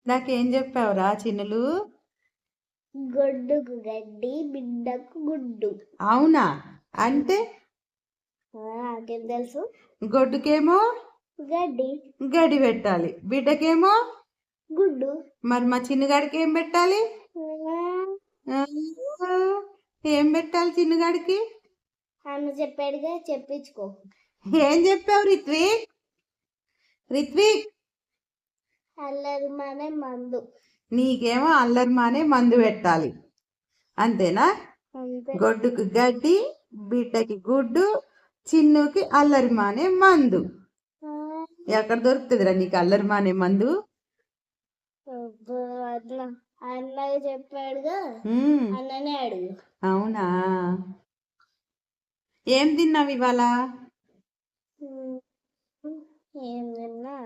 నాకేం చెప్పావురా చిన్నులు? గొడ్డుకు గడ్డి, బిడ్డకు గుడ్డు. అవునా? అంటే నాకేం తెలుసు? గొడ్డుకేమో గడ్డి, గడ్డి పెట్టాలి, బిడ్డకేమో గుడ్డు. మరి మా చిన్నగాడికి ఏం పెట్టాలి? ఆ, ఏం పెట్టాలి చిన్నగాడికి? అన్న చెప్పాడుగా, చెప్పించుకో. ఏం చెప్పావు రిత్విక్? రిత్విక్, అల్లరి మానే మందు. నీకేమో అల్లరి మానే మందు పెట్టాలి, అంతేనా? అంతే. గొడ్డుకి గడ్డి, బిడ్డకి గుడ్డు, చిన్నుకి అల్లరి మానే మందు. ఎక్కడ దొరుకుతుందిరా నీకు అల్లరి మానే మందు? అట్లా అన్నయ్య చెప్పాడుగా, అన్ననే అడుగు. అవునా? ఏం తిన్నావు ఇవాళ? ఏం తిన్నా?